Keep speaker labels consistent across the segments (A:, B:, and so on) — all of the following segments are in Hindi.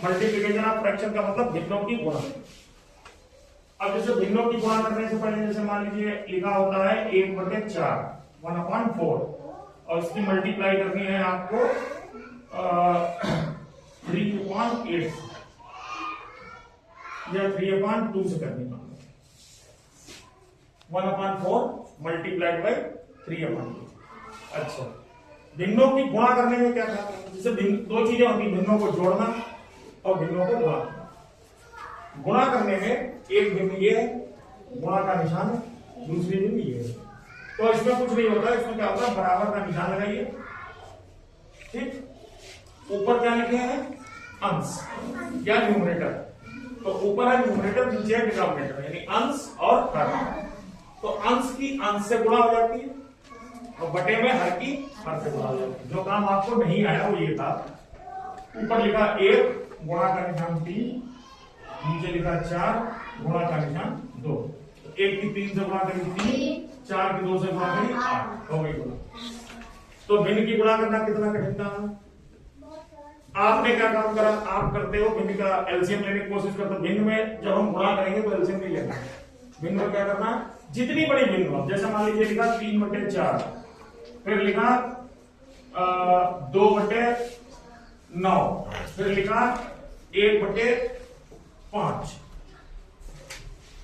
A: मल्टीप्लीकेशन ऑफ फ्रैक्शन का मतलब भिन्नों की गुणा। अब जैसे भिन्नों की गुणा करने से पहले जैसे मान लीजिए लिखा होता है 1/4 1/4 और इसकी मल्टीप्लाई करनी है आपको 3/8 या 3/2 से करनी है। 1/4 मल्टीप्लाइड बाई 3/2। अच्छा, भिन्नों की गुणा करने में क्या था, जैसे दो चीजें होती, भिन्नों को जोड़ना और भिन्नों को गुणा करना। गुणा करने में एक भिन्न ये है, गुणा का निशान है, दूसरी भिन्न ये है। तो इसमें कुछ नहीं होता, इसमें क्या होता है, बराबर का निशान लगाइए। ठीक, ऊपर क्या लिखे हैं, अंश या न्यूमरेटर। तो ऊपर है न्यूमरेटर, नीचे है डिनोमिनेटर, यानी अंश और हर। तो अंश की अंश से गुणा हो जाती है और बटे में हर की हर से गुणा हो जाती है। जो काम आपको नहीं आया वो ये था, ऊपर लिखा 1 गुणा का निशान 3, नीचे लिखा 4 गुणा का निशान 2। तो 1 की 3 से गुणा करी 3, 4 की 2 से गुणा करी 8, हो गई गुणा। तो भिन्न की गुणा करना कितना कठिन था। आपने क्या काम करा, आप करते हो भिन्न का एलसीएम लेने की कोशिश करते हो। भिन्न में जब हम गुणा करेंगे तो एलसीएम नहीं लेना, भिन्न में क्या करना, जितनी बड़ी भिन्न हो, जैसे मान लीजिए लिखा 3/4, फिर लिखा 2/9, फिर लिखा 1/5,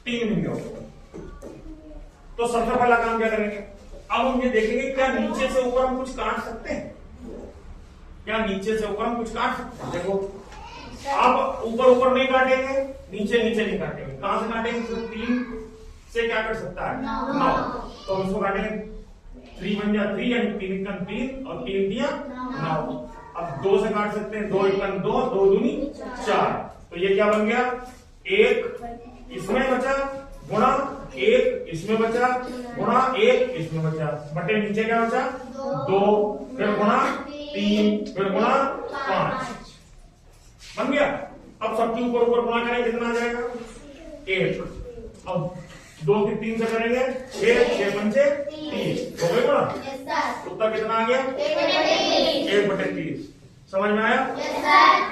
A: 3 भिन्न हो। तो सबसे पहला काम क्या करेंगे, अब हम ये देखेंगे क्या नीचे से ऊपर हम कुछ काट सकते हैं, क्या नीचे से ऊपर हम कुछ काट सकते हैं। देखो आप ऊपर ऊपर नहीं काटेंगे, नीचे नीचे नहीं काटेंगे, कहां से काटेंगे, सिर्फ 3 से क्या कर सकता है, 9। तो उसको काटेंगे, 3 बन गया 3, यानी 3 × 3 और 3 दिया 9। अब 2 से काट सकते हैं, 2 × 2, 2 दूनी 4। तो ये क्या बन गया, 1 इसमें बचा गुणा 1 इसमें बचा गुणा 1 इसमें बचा, बटे नीचे क्या बचा 2, फिर गुणा 3, फिर गुणा 5, बन गया। अब सबके ऊपर ऊपर गुणा करें, कितना आ जाएगा 1। अब 2 की 3 से करेंगे 6, 6 पंचे 30, हो गई गुणा। उत्तर कितना आ गया 1/30। समझ में आया।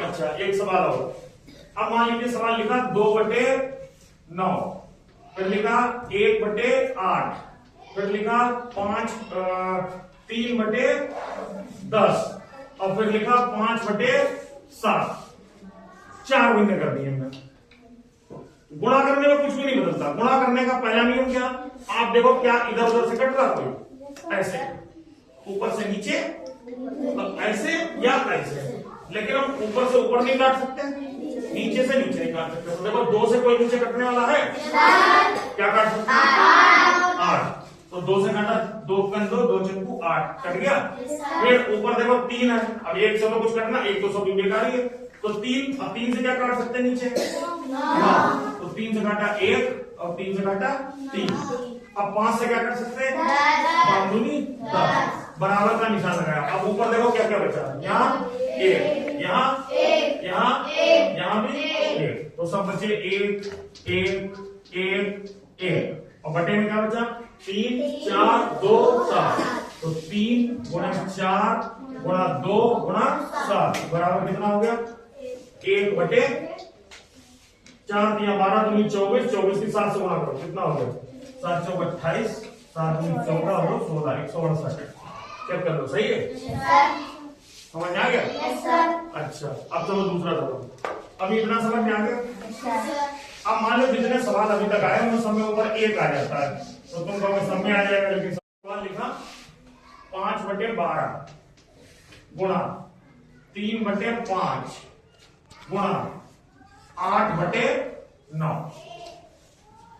A: अच्छा, एक सवाल और। अब मान लीजिए सवाल लिखा 2/9, फिर लिखा 1/8, फिर लिखा 3/10 और फिर लिखा 5/7। 4 भिन्न कर दिए हमने। गुणा करने में कुछ भी नहीं बदलता। गुणा करने का पहला नियम क्या, आप देखो क्या इधर उधर से कट रहा कोई, ऐसे ऊपर से नीचे, ऐसे या ऐसे। लेकिन हम ऊपर से ऊपर नहीं काट सकते, नीचे से नीचे नहीं काट सकते। तो देखो 2 से कोई नीचे कटने वाला है, क्या काट सकते हैं 8। तो 2 से काटा, 2 × 2, 2 × 8 कट गया। फिर ऊपर देखो 3 है, अब 1 से तो कुछ कटना, 1 तो सब बेकार ही है। तो 3, अब 3 से क्या काट सकते हैं नीचे, 9। तो 3 से काटा 1 और 3 से काटा 3। अब 5 से क्या कर सकते हैं, 5 दूनी 10, बराबर का निशान लगाया। अब ऊपर देखो क्या क्या बचा, यहाँ 1, यहाँ 1, यहाँ भी 1। तो सब बचे 1 1 1 1 और बटे में क्या बचा 3 4 2 7। तो 3 × 4 × 2 × 7 बराबर कितना हो गया 1/4 दिया 12 दूनी 24, 24 की 7 से गुणा करो, कितना हो गया 7 × 4 = 28, 7 दूनी 14 और 16 168। चेक कर लो, सही है, समझ में आ गया। अच्छा, अब चलो दूसरा करो। अभी इतना समझ में आ गया। अब मान लो जितने सवाल अभी तक आए उन सब में ऊपर 1 आ जाता है, तो तुम कहोगे सब में आ जाएगा, लेकिन सवाल लिखा 5/12 गुणा 3/5 गुणा 8/9।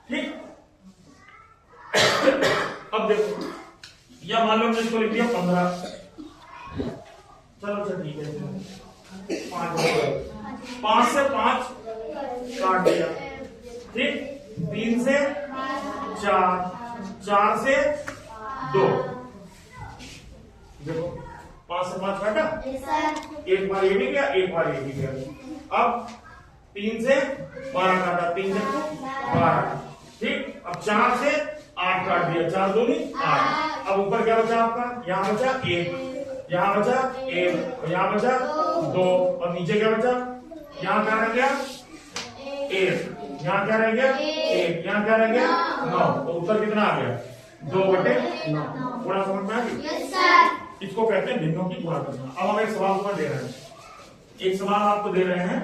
A: ठीक। अब देखो, या मान लो हमने इसको लिख दिया 15। चलो अच्छा ठीक है, 5 से 5 काट दिया, ठीक। 3 से 4, 4 से 2, देखो 5 से 5 काटा, एक बार ये भी गया, एक बार ये भी गया। अब 3 से 12 काटा, 3 से 12, ठीक। अब 4 से 8 काट दिया, 4 दूनी 8। अब ऊपर क्या बचा आपका, यहाँ बचा 1, यहाँ बचा 1 और यहाँ बचा 2 और नीचे क्या बचा यहाँ क्या रह गया 1, यहाँ क्या रह गया 1, यहाँ क्या रह गया 9। तो उत्तर कितना आ गया 2/9। पूरा समझ में आ गया? इसको कहते हैं भिन्नों की गुणा करना। अब हम एक सवाल तुम्हें दे रहे हैं, एक सवाल आपको दे रहे हैं